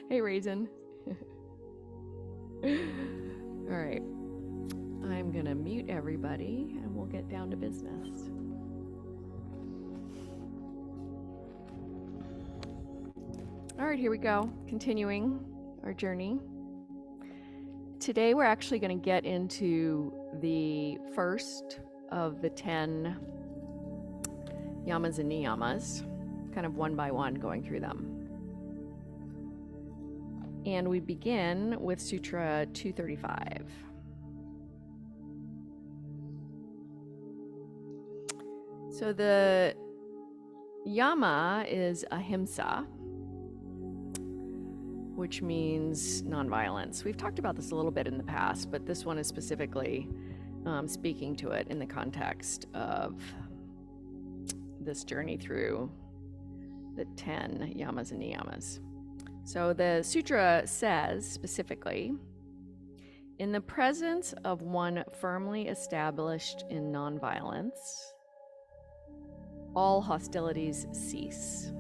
Hey, Raisin. All right. I'm going to mute everybody and we'll get down to business. All right, here we go. Continuing our journey. Today we're actually going to get into the first of the 10 yamas and niyamas, kind of one by one going through them. And we begin with Sutra 235. So the yama is Ahimsa, which means nonviolence. We've talked about this a little bit in the past, but this one is specifically speaking to it in the context of this journey through the 10 yamas and niyamas. So the sutra says specifically, in the presence of one firmly established in nonviolence, all hostilities cease.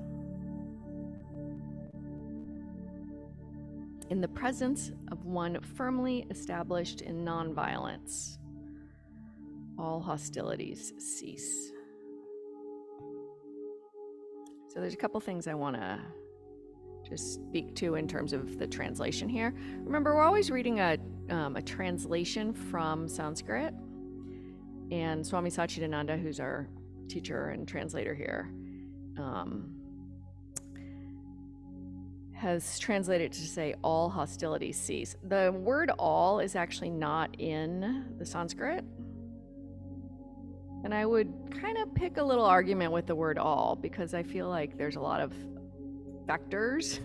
In the presence of one firmly established in nonviolence, all hostilities cease. So there's a couple things I want to just speak to in terms of the translation here. Remember, we're always reading a translation from Sanskrit, and Swami Satchidananda, who's our teacher and translator here, has translated to say all hostilities cease. The word all is actually not in the Sanskrit. And I would kind of pick a little argument with the word all because I feel like there's a lot of factors.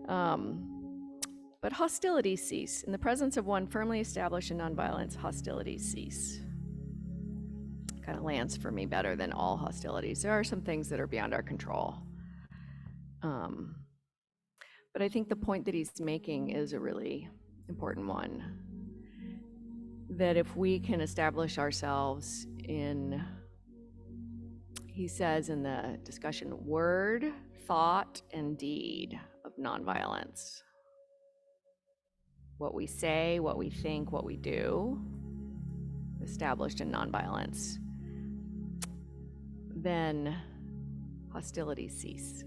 But hostilities cease. In the presence of one firmly established in nonviolence, hostilities cease. Kind of lands for me better than all hostilities. There are some things that are beyond our control. But I think the point that he's making is a really important one. That if we can establish ourselves in, he says in the discussion, word, thought, and deed of nonviolence. What we say, what we think, what we do, established in nonviolence, then hostilities cease.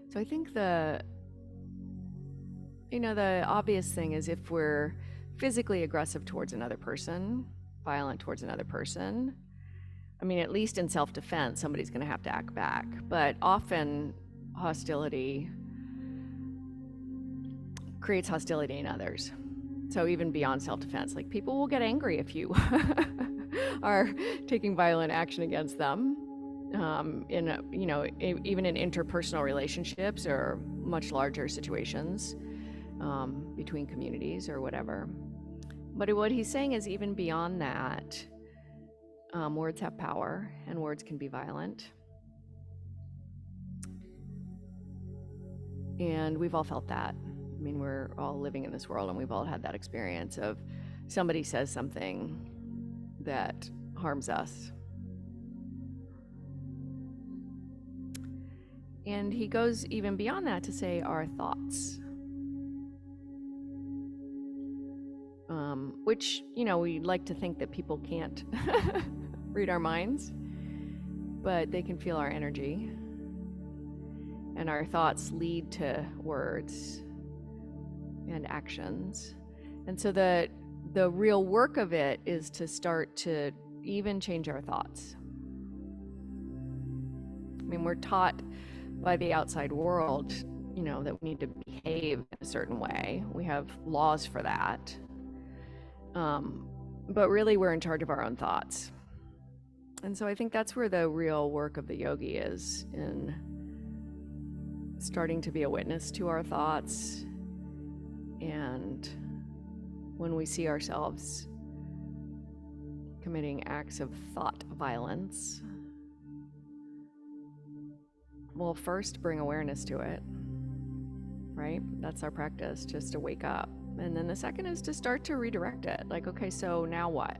So I think the obvious thing is if we're physically aggressive towards another person, violent towards another person, I mean, at least in self-defense, somebody's going to have to act back. But often hostility creates hostility in others. So even beyond self-defense, like people will get angry if you are taking violent action against them. Even in interpersonal relationships or much larger situations between communities or whatever. But what he's saying is even beyond that, words have power and words can be violent. And we've all felt that. I mean, we're all living in this world and we've all had that experience of somebody says something that harms us. And he goes even beyond that to say our thoughts, which, we like to think that people can't read our minds, but they can feel our energy. And our thoughts lead to words and actions. And so the real work of it is to start to even change our thoughts. I mean, we're taught by the outside world, that we need to behave in a certain way. We have laws for that. But really we're in charge of our own thoughts. And so I think that's where the real work of the yogi is, in starting to be a witness to our thoughts. And when we see ourselves committing acts of thought violence, we'll first bring awareness to it, right? That's our practice, just to wake up. And then the second is to start to redirect it. Like, okay, so now what?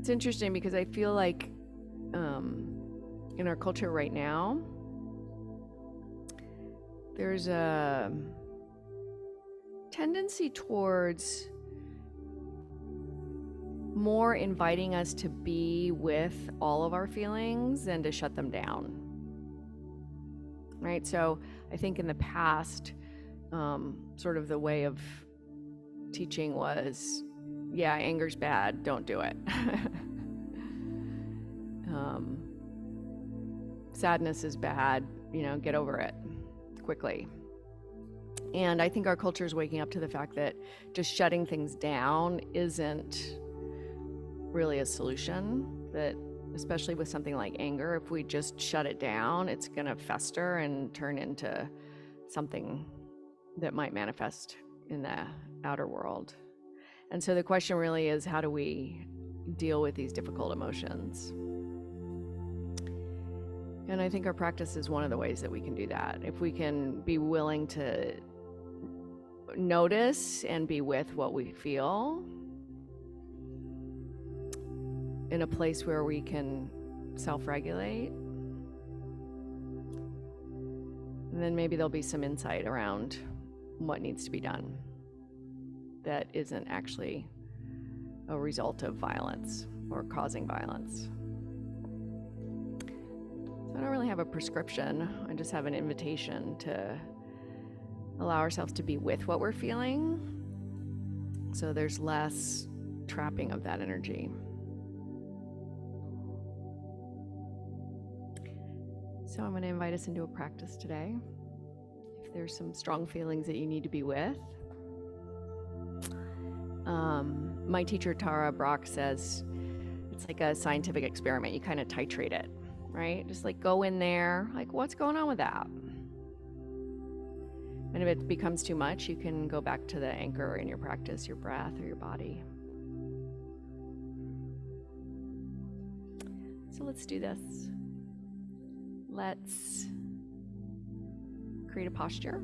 It's interesting because I feel like in our culture right now, there's a tendency towards more inviting us to be with all of our feelings than to shut them down. Right? So I think in the past, sort of the way of teaching was, yeah, anger's bad, don't do it. Sadness is bad, get over it quickly. And I think our culture is waking up to the fact that just shutting things down isn't really a solution, that especially with something like anger, if we just shut it down, it's going to fester and turn into something that might manifest in the outer world. And so the question really is, how do we deal with these difficult emotions? And I think our practice is one of the ways that we can do that. If we can be willing to notice and be with what we feel in a place where we can self-regulate, and then maybe there'll be some insight around what needs to be done that isn't actually a result of violence or causing violence. So I don't really have a prescription. I just have an invitation to allow ourselves to be with what we're feeling, so there's less trapping of that energy. So I'm going to invite us into a practice today. If there's some strong feelings that you need to be with, my teacher Tara Brach says it's like a scientific experiment. You kind of titrate it, right? Just like go in there, like what's going on with that? And if it becomes too much, you can go back to the anchor in your practice, your breath or your body. So let's do this. Let's create a posture.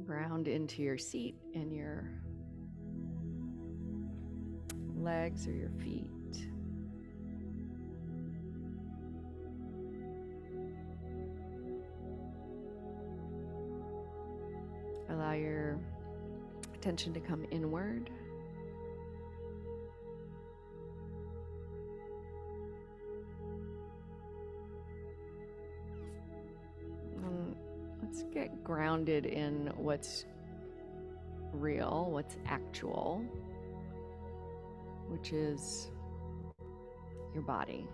Ground into your seat and your legs or your feet. Allow your attention to come inward. Let's get grounded in what's real, what's actual, which is your body.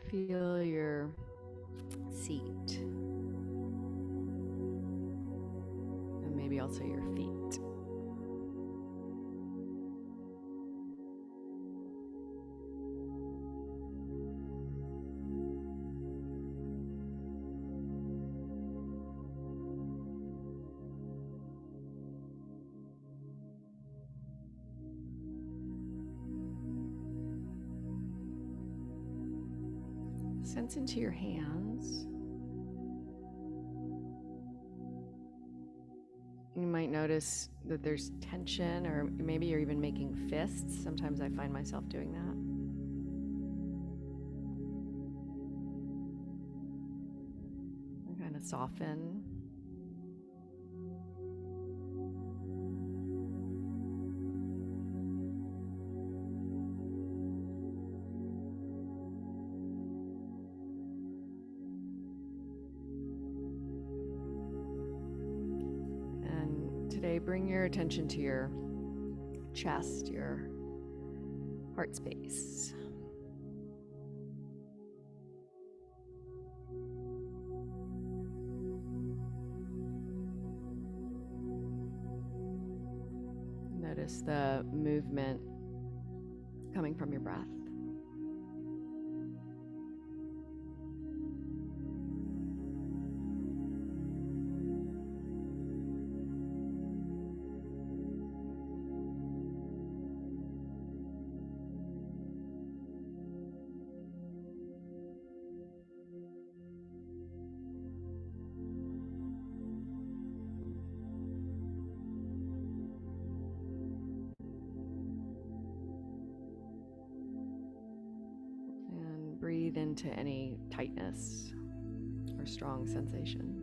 Feel your seat, and maybe also your feet. Sense into your hands. You might notice that there's tension, or maybe you're even making fists. Sometimes I find myself doing that. And kind of soften. Today, bring your attention to your chest, your heart space. Notice the movement coming from your breath. breathe into any tightness or strong sensation.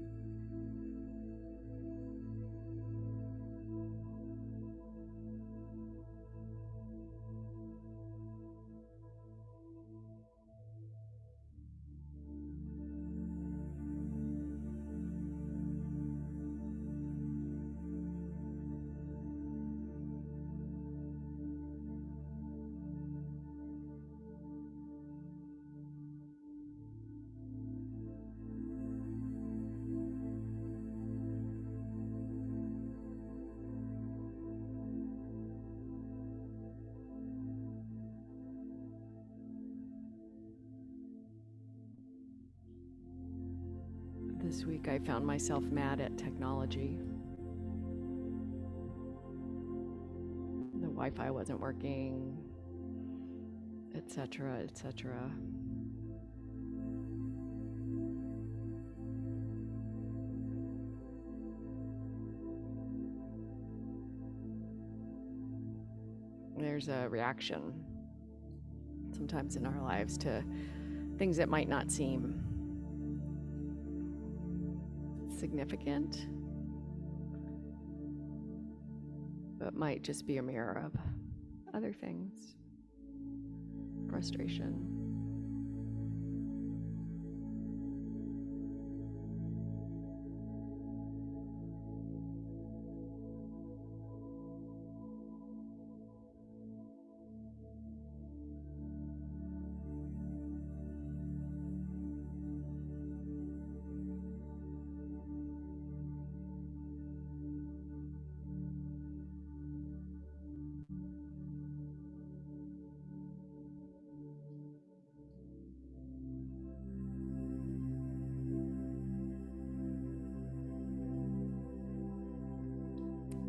This week I found myself mad at technology. The Wi-Fi wasn't working, etc., etc. There's a reaction sometimes in our lives to things that might not seem significant, but might just be a mirror of other things. Frustration.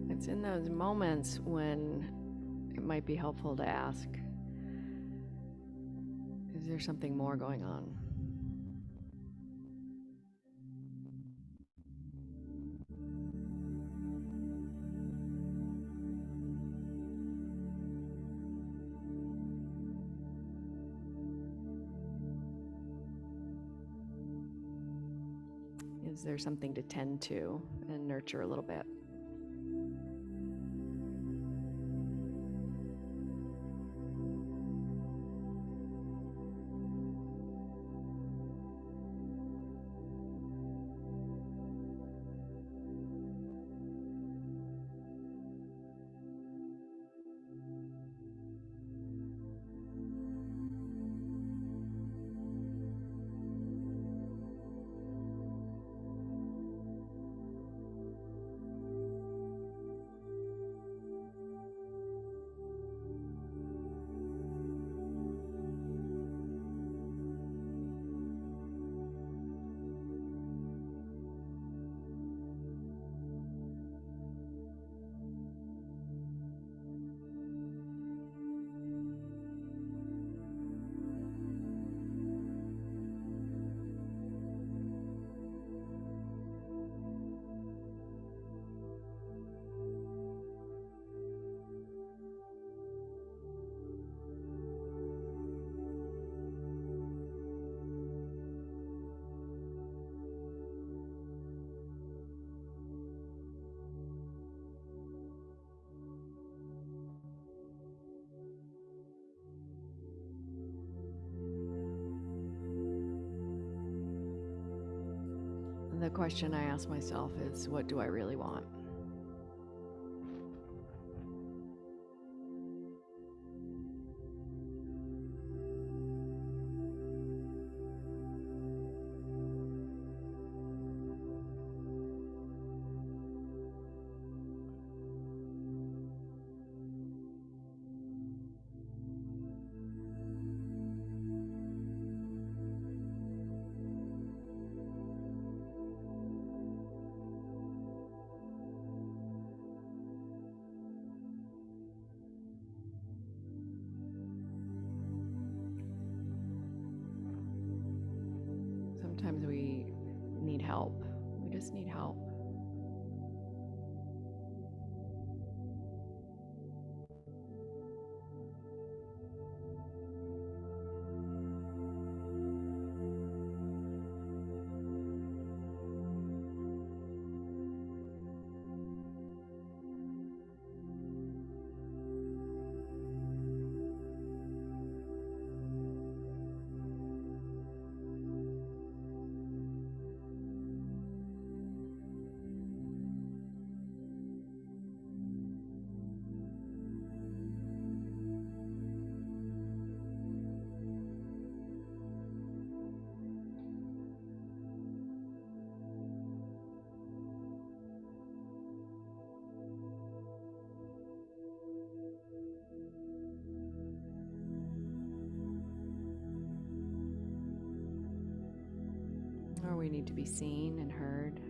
It's in those moments when it might be helpful to ask, is there something more going on? Is there something to tend to and nurture a little bit? The question I ask myself is, what do I really want? Sometimes we need help. We just need help. we need to be seen and heard.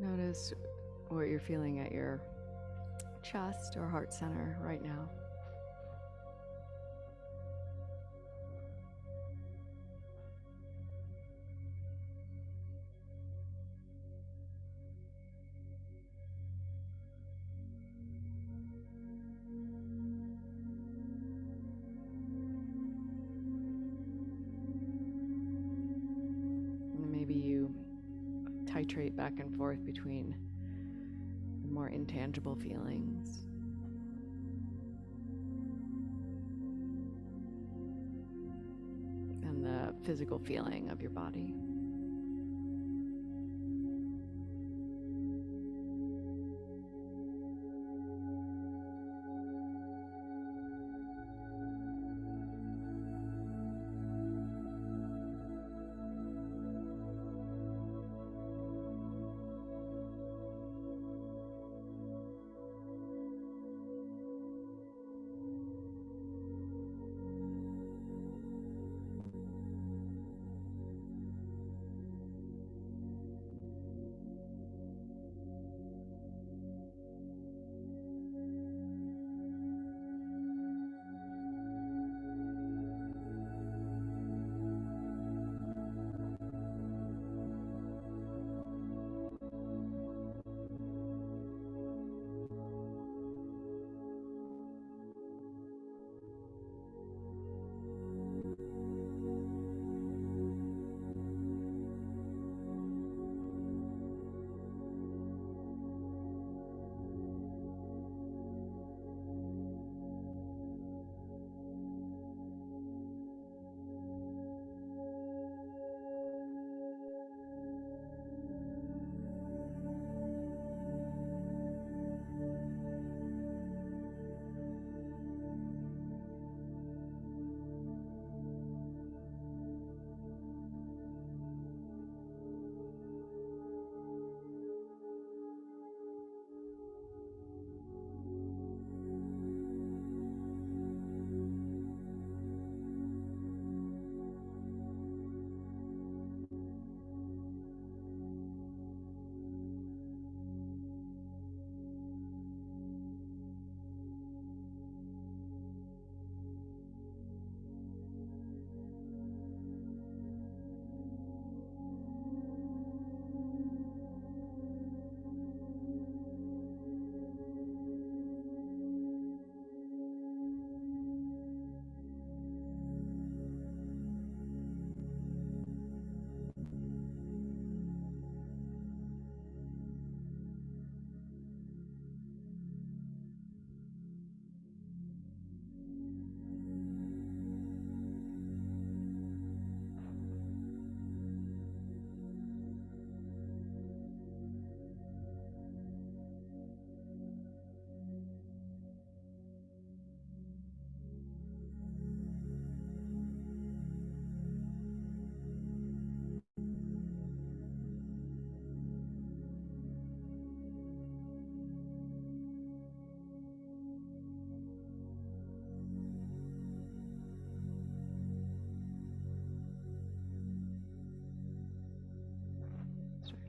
Notice what you're feeling at your chest or heart center right now. And maybe you titrate back and forth between the more intangible feelings and the physical feeling of your body.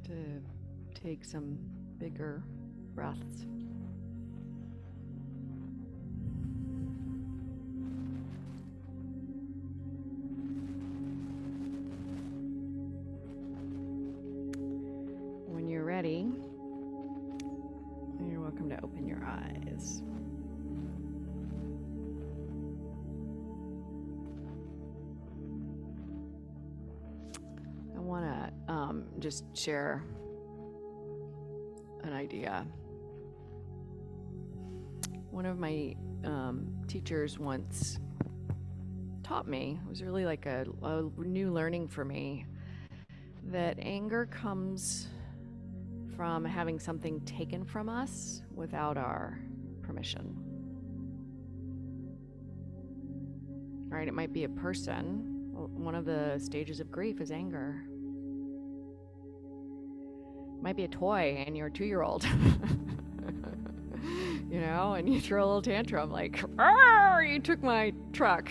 to take some bigger breaths. When you're ready, you're welcome to open your eyes. I want to just share an idea. One of my teachers once taught me, it was really like a new learning for me, that anger comes from having something taken from us without our permission. Right? It might be a person. One of the stages of grief is anger. It might be a toy and you're a 2-year-old. You know, and you throw a little tantrum like, you took my truck.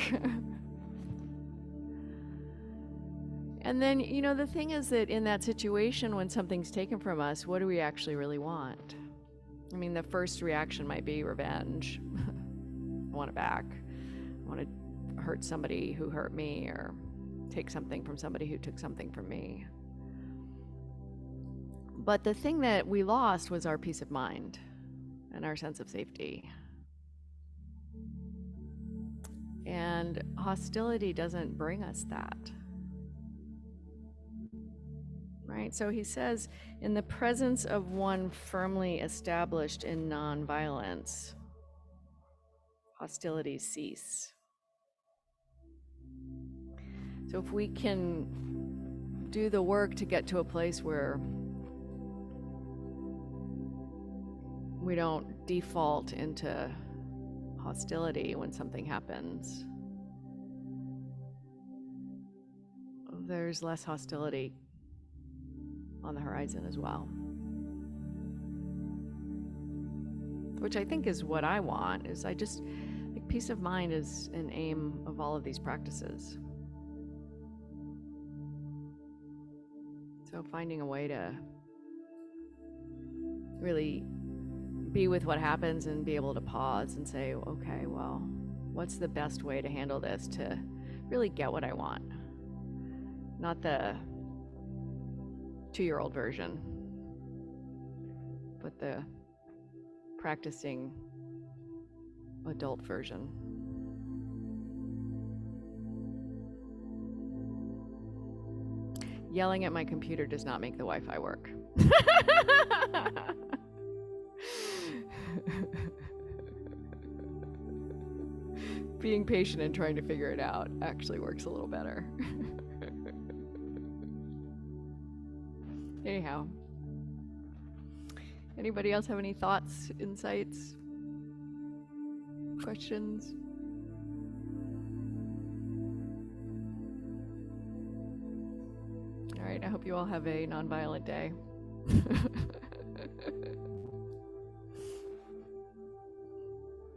And then, you know, the thing is that in that situation, when something's taken from us, what do we actually really want? I mean, the first reaction might be revenge. I want it back. I want to hurt somebody who hurt me, or take something from somebody who took something from me. But the thing that we lost was our peace of mind and our sense of safety. And hostility doesn't bring us that. Right? So he says, in the presence of one firmly established in nonviolence, hostilities cease. So if we can do the work to get to a place where we don't default into hostility when something happens, there's less hostility on the horizon as well. Which I think is what I want, is I just, like, peace of mind is an aim of all of these practices. So finding a way to really be with what happens and be able to pause and say, okay, well, what's the best way to handle this to really get what I want? Not the 2-year-old version, but the practicing adult version. Yelling at my computer does not make the Wi-Fi work. Being patient and trying to figure it out actually works a little better. Anyhow, anybody else have any thoughts, insights, questions? All right, I hope you all have a nonviolent day.